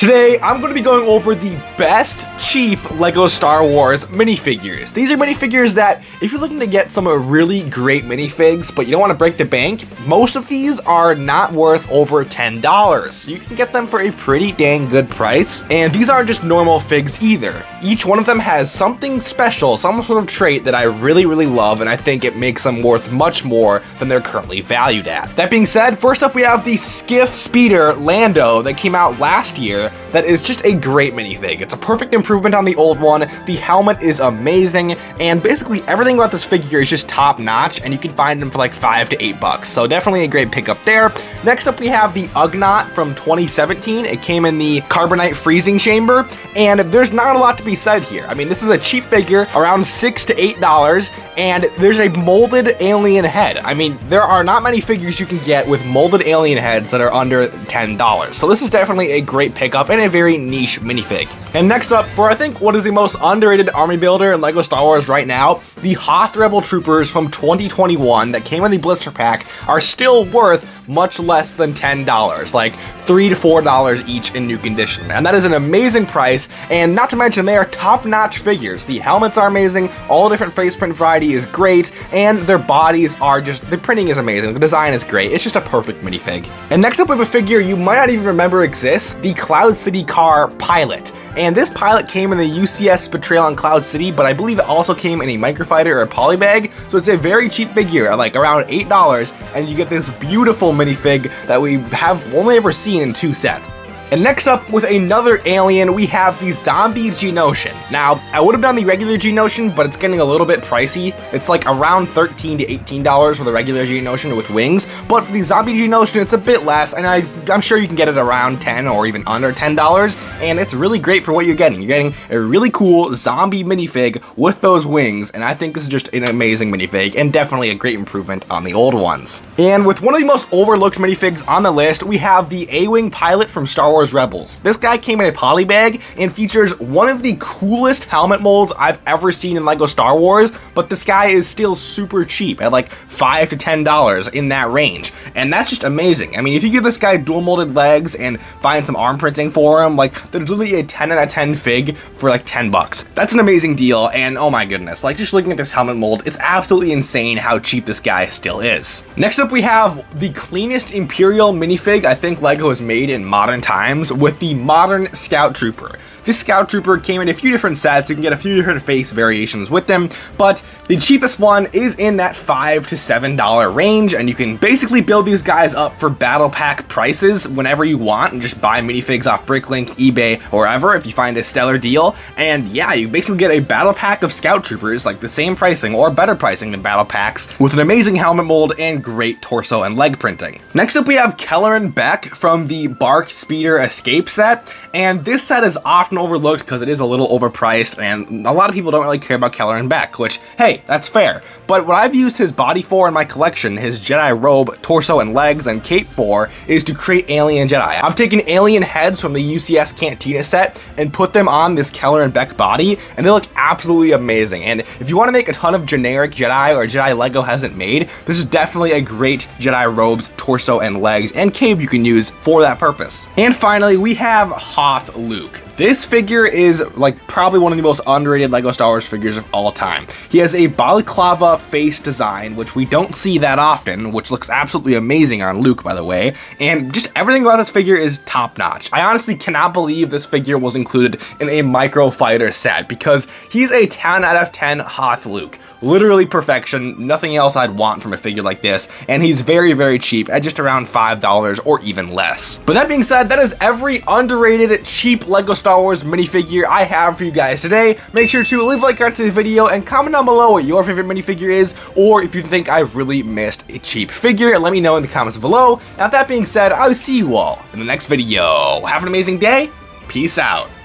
Today, I'm going to be going over the best cheap LEGO Star Wars minifigures. These are minifigures that, if you're looking to get some really great minifigs, but you don't want to break the bank, most of these are not worth over $10. You can get them for a pretty dang good price, and these aren't just normal figs either. Each one of them has something special, some sort of trait that I really love, and I think it makes them worth much more than they're currently valued at. That being said, first up we have the Skiff Speeder Lando that came out last year. That is just a great minifig. It's a perfect improvement on the old one. The helmet is amazing, and basically everything about this figure is just top notch, and you can find them for like $5 to $8. So definitely a great pickup there. Next up we have the Ugnaught from 2017. It came in the Carbonite Freezing Chamber, and there's not a lot to be said here. I mean, this is a cheap figure, around $6 to $8, and there's a molded alien head. I mean, there are not many figures you can get with molded alien heads that are under $10. So this is definitely a great pickup and a very niche minifig. And next up, for I think what is the most underrated army builder in LEGO Star Wars right now, the Hoth Rebel Troopers from 2021 that came in the blister pack are still worth much less than $10, like $3 to $4 each in new condition. And that is an amazing price, and not to mention they are top-notch figures. The helmets are amazing, all different face print variety is great, and their bodies are just, the printing is amazing, the design is great, it's just a perfect minifig. And next up we have a figure you might not even remember exists, the Cloud City car Pilot. And this Pilot came in the UCS Betrayal on Cloud City, but I believe it also came in a microfighter or a polybag, so it's a very cheap figure at like around $8, and you get this beautiful minifig that we have only ever seen in 2 sets. And next up, with another alien, we have the Zombie Geonosian. Now, I would have done the regular Geonosian, but it's getting a little bit pricey. It's like around $13 to $18 for the regular Geonosian with wings, but for the Zombie Geonosian, it's a bit less, and I'm sure you can get it around $10 or even under $10, and it's really great for what you're getting. You're getting a really cool zombie minifig with those wings, and I think this is just an amazing minifig, and definitely a great improvement on the old ones. And with one of the most overlooked minifigs on the list, we have the Awing Pilot from Star Wars Rebels. This guy came in a polybag and features one of the coolest helmet molds I've ever seen in LEGO Star Wars, but this guy is still super cheap at like $5 to $10 in that range, and that's just amazing. I mean, if you give this guy dual molded legs and find some arm printing for him, like there's literally a 10 out of 10 fig for like $10. That's an amazing deal, and oh my goodness, like just looking at this helmet mold, it's absolutely insane how cheap this guy still is. Next up we have the cleanest Imperial minifig I think LEGO has made in modern times, with the modern Scout Trooper. This Scout Trooper came in a few different sets, you can get a few different face variations with them, but the cheapest one is in that $5 to $7 range, and you can basically build these guys up for battle pack prices whenever you want, and just buy minifigs off Bricklink, eBay, or wherever if you find a stellar deal, and yeah, you basically get a battle pack of Scout Troopers, like the same pricing or better pricing than battle packs, with an amazing helmet mold and great torso and leg printing. Next up we have Keller Beck from the Bark Speeder Escape set, and this set is often overlooked because it is a little overpriced, and a lot of people don't really care about Keller Beck, which, hey, that's fair. But what I've used his body for in my collection, his Jedi robe, torso and legs, and cape for, is to create alien Jedi. I've taken alien heads from the UCS Cantina set and put them on this Keller Beck body, and they look absolutely amazing. And if you want to make a ton of generic Jedi or Jedi LEGO hasn't made, this is definitely a great Jedi robes, torso and legs, and cape you can use for that purpose. And finally, we have Hoth Luke. This figure is like probably one of the most underrated LEGO Star Wars figures of all time. He has a balaclava face design, which we don't see that often, which looks absolutely amazing on Luke, by the way, and just everything about this figure is top notch. I honestly cannot believe this figure was included in a microfighter set, because he's a 10 out of 10 Hoth Luke. Literally perfection, nothing else I'd want from a figure like this, and he's very cheap at just around $5 or even less. But that being said, that is every underrated, cheap LEGO Star Wars minifigure I have for you guys today. Make sure to leave a like on the video and comment down below what your favorite minifigure is, or if you think I've really missed a cheap figure, let me know in the comments below. Now that being said, I'll see you all in the next video. Have an amazing day, peace out.